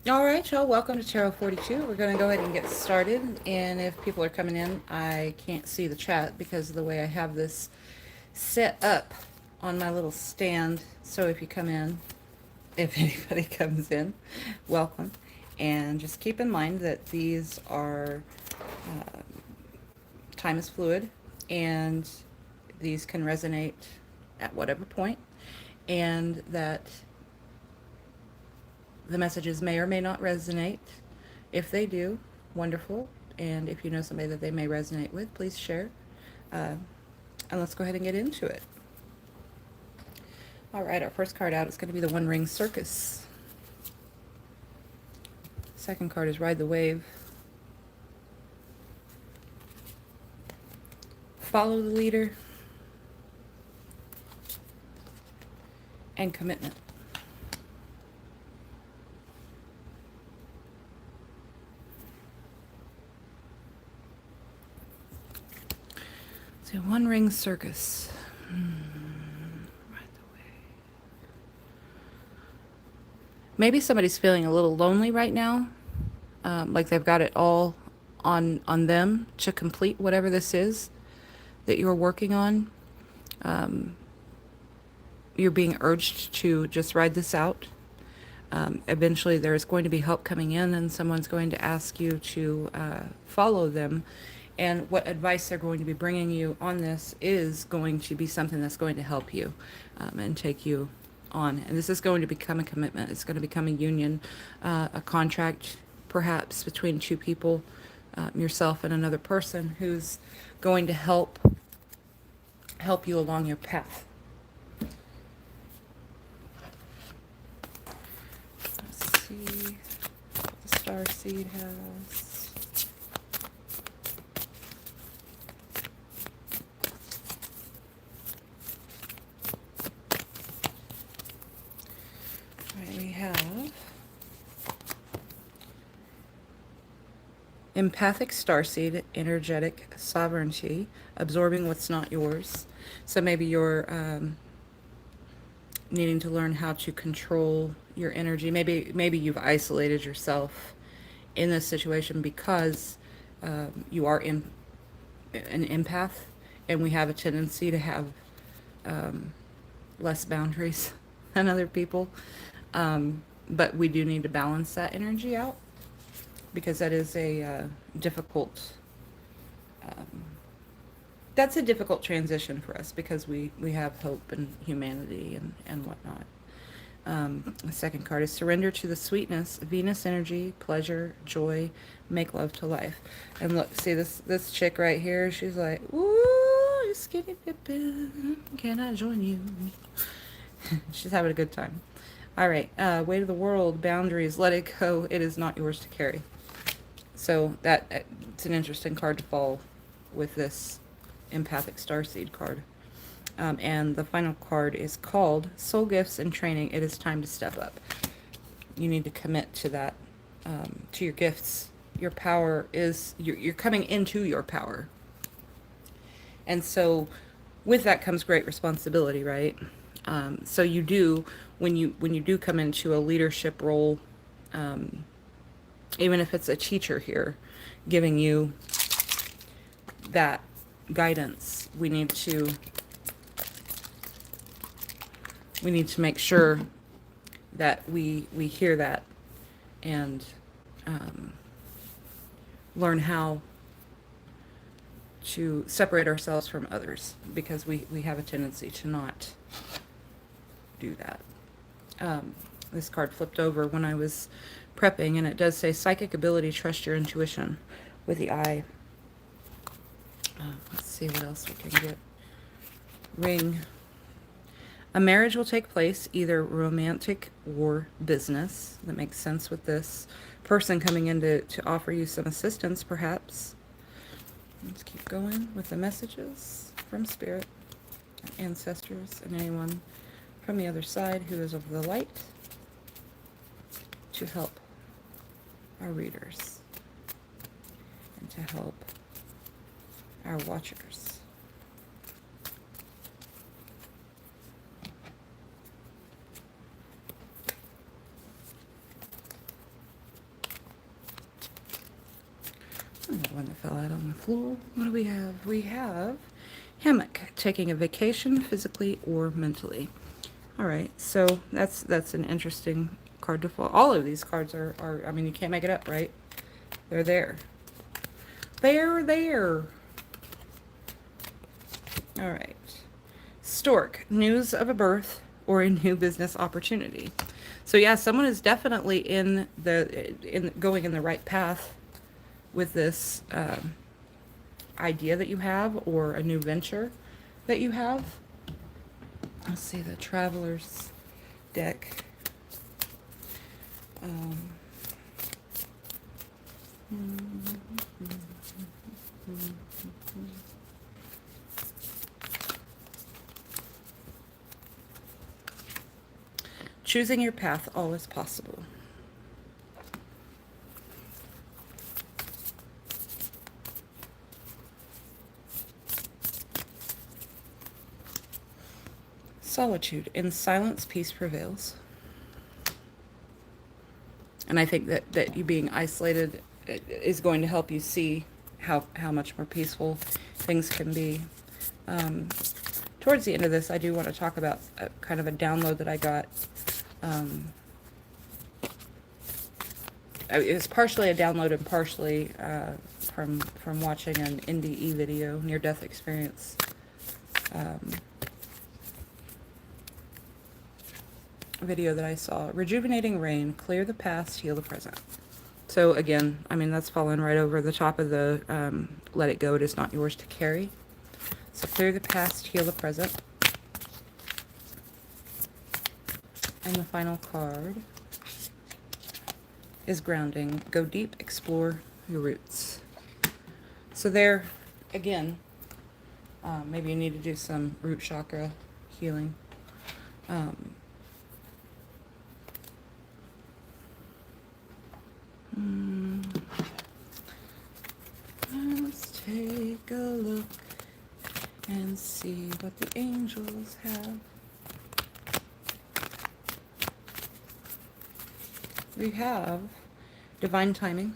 All right, y'all, welcome to Tarot 42. We're going to go ahead and get started. And if people are coming in, I can't see the chat because of the way I have this set up on my little stand. So if you come in, if anybody comes in, welcome. And just keep in mind that these are, uh, time is fluid, and these can resonate at whatever point, and that the messages may or may not resonate. If they do, wonderful. And if you know somebody that they may resonate with, please share. Uh, and let's go ahead and get into it. All right, our first card out is going to be the One Ring Circus. Second card is Ride the Wave. Follow the Leader. And Commitment. So One Ring Circus. Ride the Wave. Maybe somebody's feeling a little lonely right now, like they've got it all on them to complete whatever this is that you're working on. Um, you're being urged to just ride this out. Eventually there's going to be help coming in, and someone's going to ask you to follow them. And what advice they're going to be bringing you on this is going to be something that's going to help you and take you on. And this is going to become a commitment. It's going to become a union, a contract, perhaps between two people, yourself and another person, who's going to help you along your path. Let's see what the star seed has. We have empathic starseed, energetic sovereignty, absorbing what's not yours. So maybe you're needing to learn how to control your energy. Maybe you've isolated yourself in this situation because you are an empath, and we have a tendency to have less boundaries than other people. But we do need to balance that energy out, because that is a difficult, that's a difficult transition for us, because we have hope and humanity and whatnot. The second card is Surrender to the Sweetness, Venus energy, pleasure, joy, make love to life. And look, see this chick right here, she's like, ooh, you skinny pippin', can I join you? She's having a good time. All right, weight of the world, boundaries, let it go. It is not yours to carry. So it's an interesting card to fall with this empathic starseed card. And the final card is called Soul Gifts and Training. It is time to step up. You need to commit to that, to your gifts. Your power is, you're coming into your power. And so with that comes great responsibility, right? So you do, when you do come into a leadership role, even if it's a teacher here giving you that guidance, we need to make sure that we hear that and learn how to separate ourselves from others, because we have a tendency to not do that. This card flipped over when I was prepping, and it does say psychic ability, trust your intuition, with the eye. Let's see what else we can get. Ring. A marriage will take place, either romantic or business. That makes sense with this person coming in to offer you some assistance, perhaps. Let's keep going with the messages from Spirit, ancestors, and anyone from the other side who is of the light to help our readers and to help our watchers. Another one that fell out on the floor. What do we have? We have hammock, taking a vacation physically or mentally. All right, so that's an interesting card to fall. All of these cards are, I mean, you can't make it up, right? They're there. They're there. All right. Stork, news of a birth or a new business opportunity. So yeah, someone is definitely going in the right path with this idea that you have, or a new venture that you have. Let's see, the Traveler's deck. Choosing your path, all is possible. Solitude. In silence, peace prevails. And I think that you being isolated is going to help you see how much more peaceful things can be. Towards the end of this, I do want to talk about kind of a download that I got. It was partially a download and partially from watching an NDE video, near-death experience. Video that I saw. Rejuvenating rain, clear the past, heal the present. So again, I mean, that's falling right over the top of the let it go, it is not yours to carry. So clear the past, heal the present. And the final card is grounding. Go deep, explore your roots. So there, again, maybe you need to do some root chakra healing. Let's take a look and see what the angels have. We have divine timing.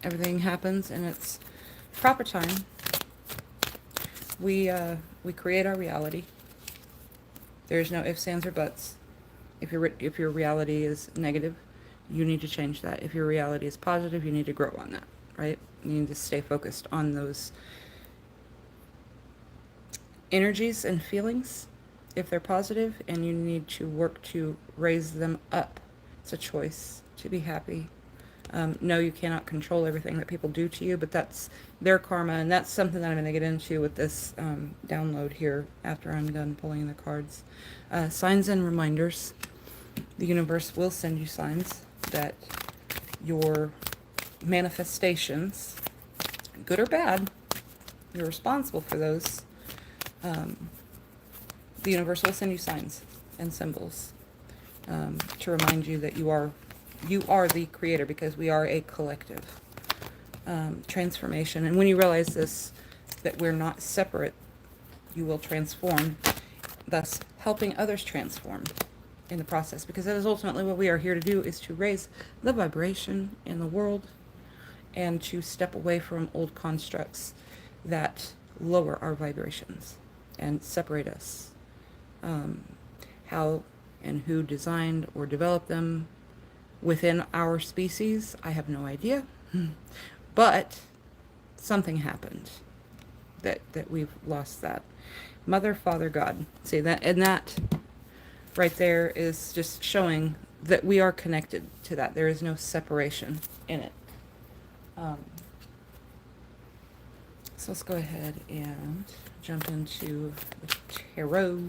Everything happens in its proper time. We create our reality. There's no ifs, ands, or buts. If your reality is negative, you need to change that. If your reality is positive, you need to grow on that, right? You need to stay focused on those energies and feelings if they're positive, and you need to work to raise them up. It's a choice to be happy. No, you cannot control everything that people do to you, but that's their karma, and that's something that I'm going to get into with this download here after I'm done pulling the cards. Signs and reminders. The universe will send you signs that your manifestations, good or bad, you're responsible for those. The universe will send you signs and symbols to remind you that you are the creator, because we are a collective. Transformation. And when you realize this, that we're not separate, you will transform, thus helping others transform in the process, because that is ultimately what we are here to do, is to raise the vibration in the world and to step away from old constructs that lower our vibrations and separate us. How and who designed or developed them within our species, I have no idea. But something happened that we've lost that. Mother, Father, God. See that, and that right there is just showing that we are connected to that. There is no separation in it. So let's go ahead and jump into the tarot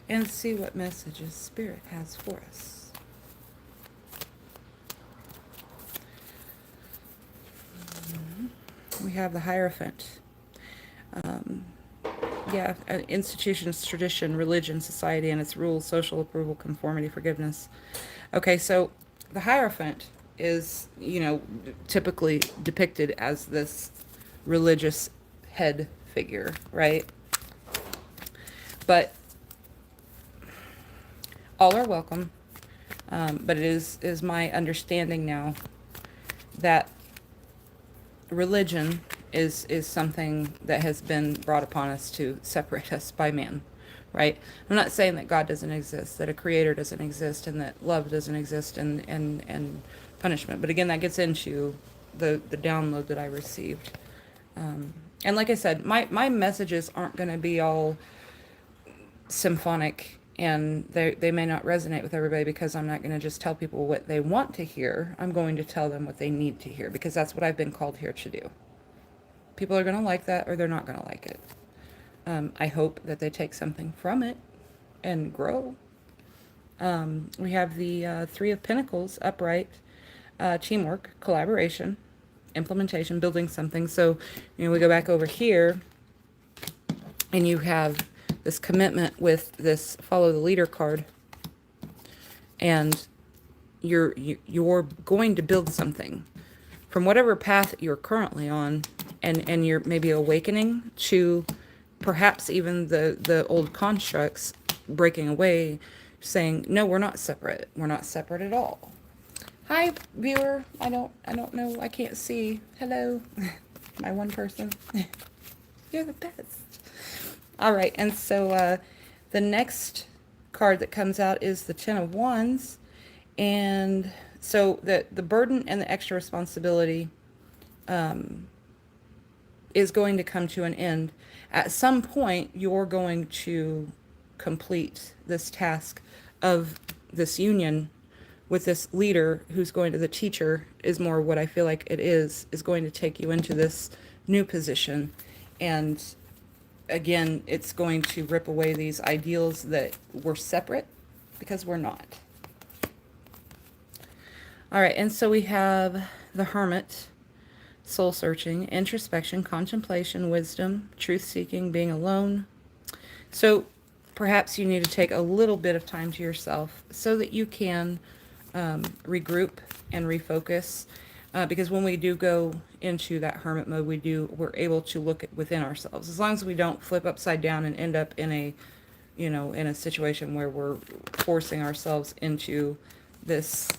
and see what messages Spirit has for us. We have the Hierophant. Institutions, tradition, religion, society and its rules, social approval, conformity, forgiveness. Okay, so the Hierophant is, typically depicted as this religious head figure, right? But all are welcome. But it is my understanding now that religion is something that has been brought upon us to separate us by man, right? I'm not saying that God doesn't exist, that a creator doesn't exist, and that love doesn't exist, and punishment. But again, that gets into the download that I received. And like I said, my messages aren't going to be all symphonic, and they may not resonate with everybody, because I'm not going to just tell people what they want to hear. I'm going to tell them what they need to hear, because that's what I've been called here to do. People are going to like that, or they're not going to like it. I hope that they take something from it and grow. We have the Three of Pentacles upright, teamwork, collaboration, implementation, building something. So, we go back over here, and you have this commitment with this follow the leader card, and you're going to build something from whatever path you're currently on, and you're maybe awakening to perhaps even the old constructs, breaking away, saying, no, we're not separate. We're not separate at all. Hi, viewer. I don't know. I can't see. Hello. My one person. You're the best. All right. And so the next card that comes out is the Ten of Wands. And so the burden and the extra responsibility is going to come to an end. At some point, you're going to complete this task of this union with this leader who's going to, the teacher is more what I feel like it is going to take you into this new position. And again, it's going to rip away these ideals that we're separate, because we're not. All right, and so we have the Hermit, soul searching, introspection, contemplation, wisdom, truth seeking, being alone. So perhaps you need to take a little bit of time to yourself so that you can regroup and refocus. Because when we do go into that hermit mode, we're able to look within ourselves. As long as we don't flip upside down and end up in a, in a situation where we're forcing ourselves into this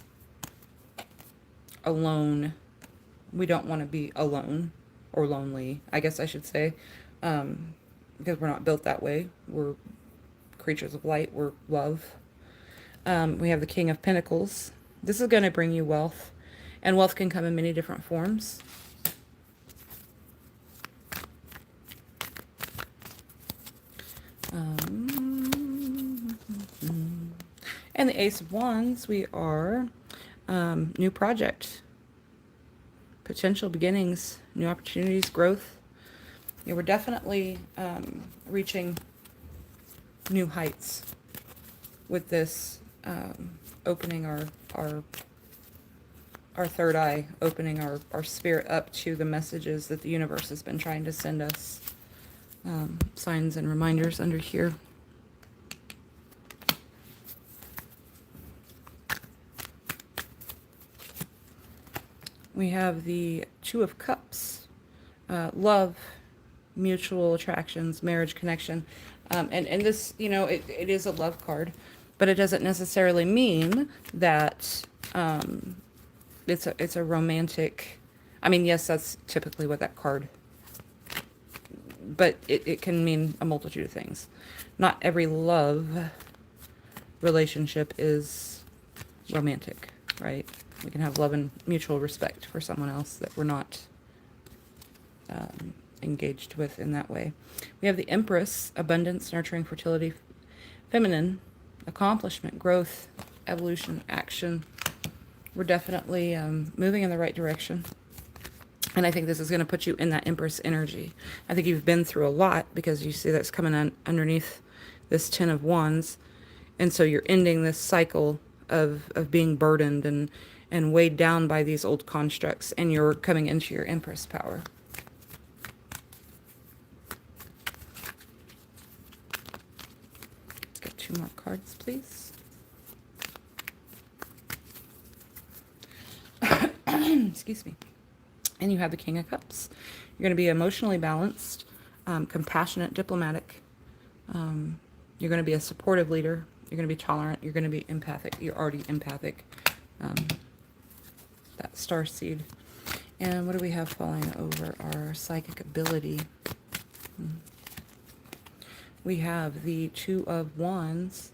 alone. We don't want to be alone or lonely, I guess I should say, because we're not built that way. We're creatures of light. We're love. We have the King of Pentacles. This is going to bring you wealth, and wealth can come in many different forms. And the Ace of Wands, we are new project, potential beginnings, new opportunities, growth. Yeah, we're definitely reaching new heights with this opening our third eye, opening our spirit up to the messages that the universe has been trying to send us. Signs and reminders under here. We have the Two of Cups, love, mutual attractions, marriage connection. And this, it is a love card, but it doesn't necessarily mean that it's a romantic. I mean, yes, that's typically what that card, but it can mean a multitude of things. Not every love relationship is romantic, right? We can have love and mutual respect for someone else that we're not engaged with in that way. We have the Empress, abundance, nurturing, fertility, feminine, accomplishment, growth, evolution, action. We're definitely moving in the right direction. And I think this is going to put you in that Empress energy. I think you've been through a lot, because you see that's coming underneath this Ten of Wands. And so you're ending this cycle of being burdened and weighed down by these old constructs, and you're coming into your Empress power. Let's get 2 more cards, please. Excuse me. And you have the King of Cups. You're going to be emotionally balanced, compassionate, diplomatic. You're going to be a supportive leader. You're going to be tolerant. You're going to be empathic. You're already empathic. That star seed. And what do we have falling over our psychic ability? We have the Two of Wands.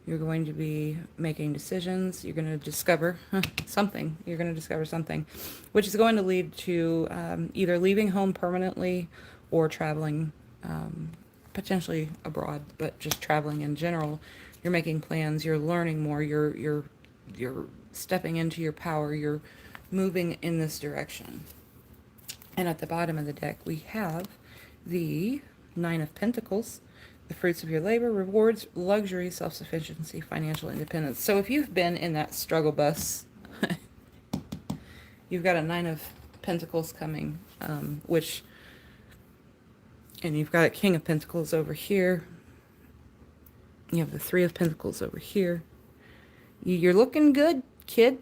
You're going to be making decisions. You're going to discover something. You're going to discover something, which is going to lead to either leaving home permanently or traveling, potentially abroad, but just traveling in general. You're making plans. You're learning more. You're stepping into your power. You're moving in this direction. And at the bottom of the deck, we have the Nine of Pentacles. The fruits of your labor, rewards, luxury, self-sufficiency, financial independence. So if you've been in that struggle bus, you've got a Nine of Pentacles coming, and you've got a King of Pentacles over here. You have the Three of Pentacles over here. You're looking good, kid.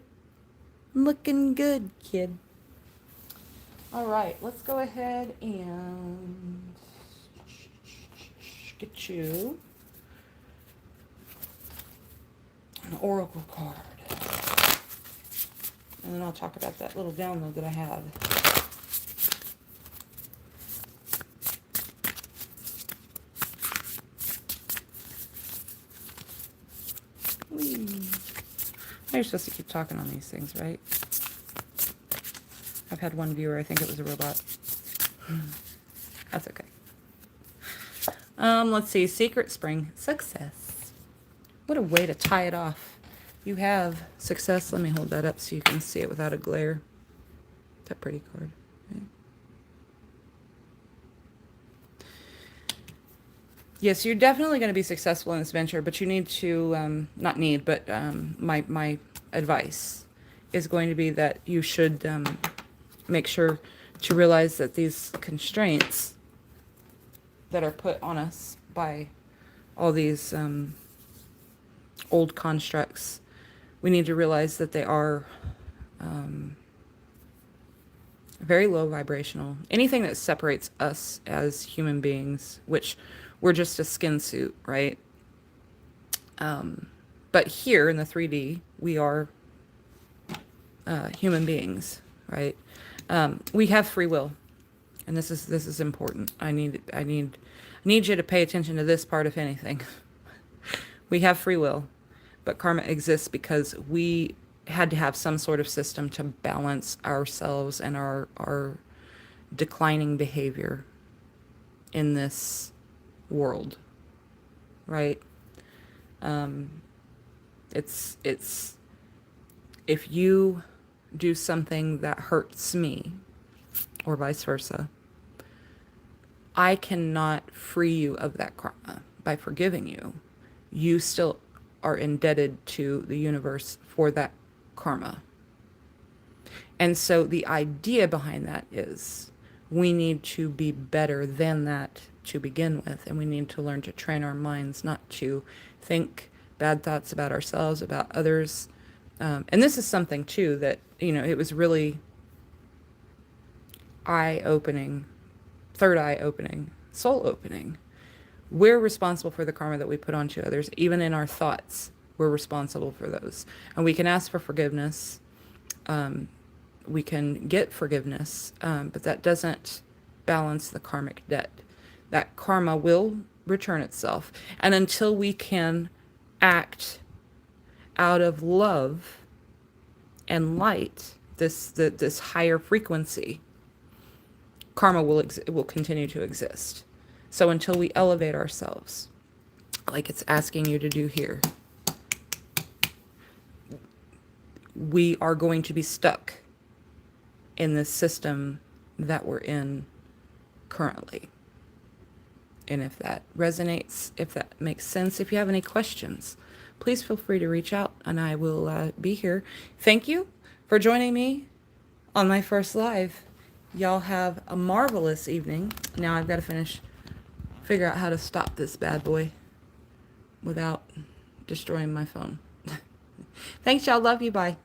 Looking good, kid. All right, let's go ahead and get you an oracle card, and then I'll talk about that little download that I had. You're supposed to keep talking on these things, right? I've had one viewer, I think it was a robot. That's okay. Let's see. Secret Spring. Success. What a way to tie it off. You have success. Let me hold that up so you can see it without a glare. That pretty card. Right? Yes, you're definitely going to be successful in this venture, but you need to, not need, but my advice is going to be that you should make sure to realize that these constraints that are put on us by all these old constructs, we need to realize that they are very low vibrational. Anything that separates us as human beings, which we're just a skin suit, right? But here in the 3D, we are human beings, right? We have free will. And this is important. I need you to pay attention to this part, if anything. We have free will, but karma exists because we had to have some sort of system to balance ourselves and our declining behavior in this world, right? It's if you do something that hurts me, or vice versa, I cannot free you of that karma by forgiving you. You still are indebted to the universe for that karma. And so the idea behind that is we need to be better than that to begin with. And we need to learn to train our minds not to think bad thoughts about ourselves, about others. And this is something too that, it was really eye-opening, third eye opening, soul opening. We're responsible for the karma that we put onto others. Even in our thoughts, we're responsible for those. And we can ask for forgiveness. We can get forgiveness, but that doesn't balance the karmic debt. That karma will return itself. And until we can act out of love and light, this higher frequency, karma will continue to exist. So until we elevate ourselves, like it's asking you to do here, we are going to be stuck in this system that we're in currently. And if that resonates, if that makes sense, if you have any questions, please feel free to reach out and I will be here. Thank you for joining me on my first live. Y'all have a marvelous evening. Now I've got to figure out how to stop this bad boy without destroying my phone. Thanks, y'all. Love you. Bye.